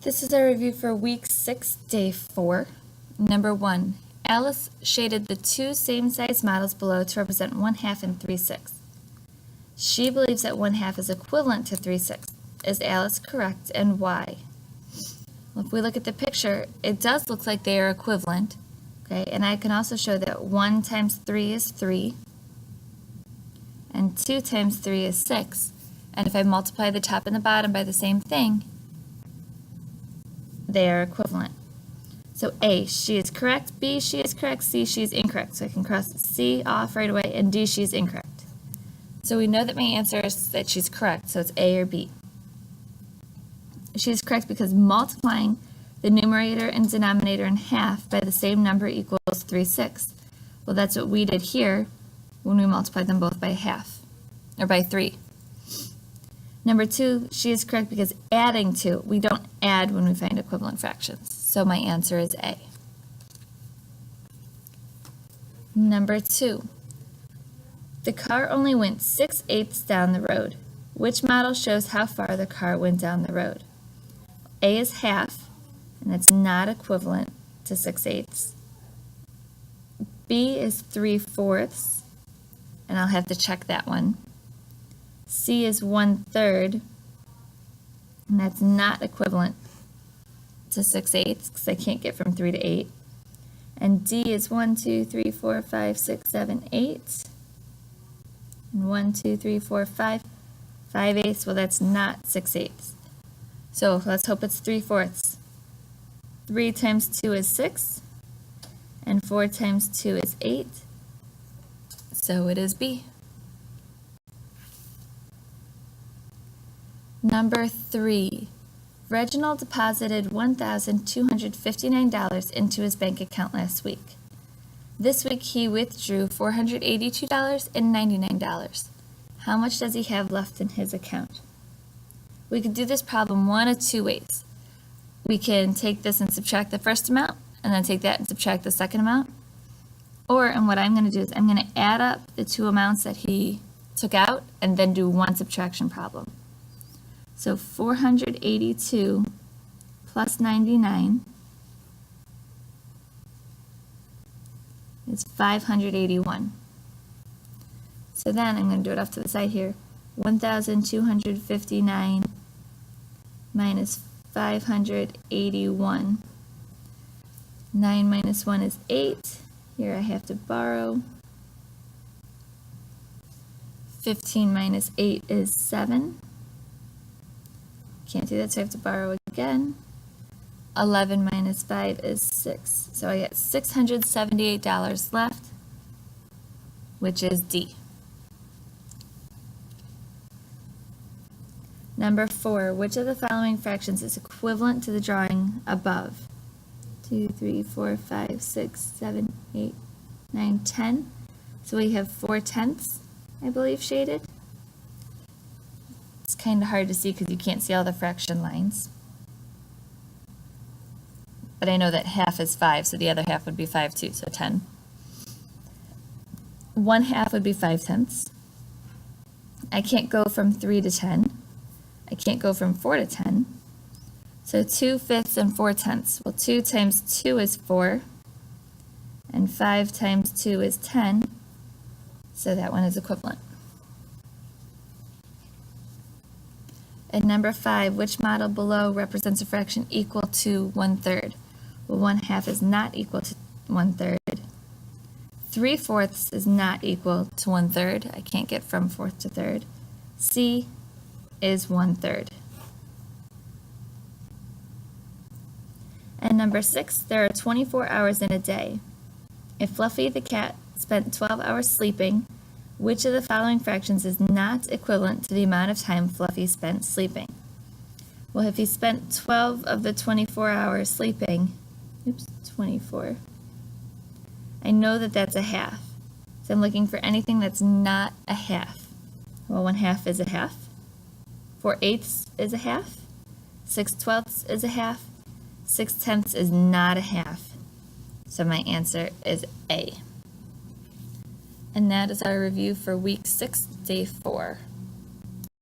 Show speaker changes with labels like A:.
A: This is our review for week 6, day 4. Number 1, Alice shaded the two same-size models below to represent 1/2 and 3/6. She believes that 1/2 is equivalent to 3/6. Is Alice correct, and why? Well, if we look at the picture, it does look like they are equivalent. Okay, and I can also show that 1 times 3 is 3, and 2 times 3 is 6. And if I multiply the top and the bottom by the same thing, they are equivalent. So A, she is correct, B, she is correct, C, she is incorrect. So I can cross C off right away, and D, she is incorrect. So we know that my answer is that she's correct, so it's A or B. She is correct because multiplying the numerator and denominator in half by the same number equals 3/6. Well, that's what we did here when we multiplied them both by half, or by 3. Number 2, she is correct because adding 2, we don't add when we find equivalent fractions. So my answer is A. Number 2, the car only went 6/8 down the road. Which model shows how far the car went down the road? A is half, and that's not equivalent to 6/8. B is 3/4, and I'll have to check that one. C is 1/3, and that's not equivalent to 6/8 because I can't get from 3 to 8. And D is 1, 2, 3, 4, 5, 6, 7, 8. And 1, 2, 3, 4, 5, 5/8. Well, that's not 6/8. So let's hope it's 3/4. 3 times 2 is 6, and 4 times 2 is 8. So it is B. Number 3, Reginald deposited $1,259 into his bank account last week. This week he withdrew $482.99. How much does he have left in his account? We could do this problem one of two ways. We can take this and subtract the first amount, and then take that and subtract the second amount. Or, and what I'm going to do is I'm going to add up the two amounts that he took out and then do one subtraction problem. So 482 plus 99 is 581. So then I'm going to do it off to the side here. 1,259 minus 581. 9 minus 1 is 8. Here I have to borrow. 15 minus 8 is 7. Can't do that, so I have to borrow again. 11 minus 5 is 6. So I get $678 left, which is D. Number 4, which of the following fractions is equivalent to the drawing above? 2, 3, 4, 5, 6, 7, 8, 9, 10. So we have 4/10, I believe, shaded. It's kind of hard to see because you can't see all the fraction lines. But I know that half is 5, so the other half would be 5 too, so 10. 1/2 would be 5/10. I can't go from 3 to 10. I can't go from 4 to 10. So 2/5 and 4/10. Well, 2 times 2 is 4, and 5 times 2 is 10, so that one is equivalent. And number 5, which model below represents a fraction equal to 1/3? Well, 1/2 is not equal to 1/3. 3/4 is not equal to 1/3. I can't get from 4th to 3rd. C is 1/3. And number 6, there are 24 hours in a day. If Fluffy the cat spent 12 hours sleeping, which of the following fractions is not equivalent to the amount of time Fluffy spent sleeping? Well, if he spent 12 of the 24 hours sleeping, 24, I know that that's a half. So I'm looking for anything that's not a half. Well, 1/2 is a half. 4/8 is a half. 6/12 is a half. 6/10 is not a half. So my answer is A. And that is our review for week 6, day 4.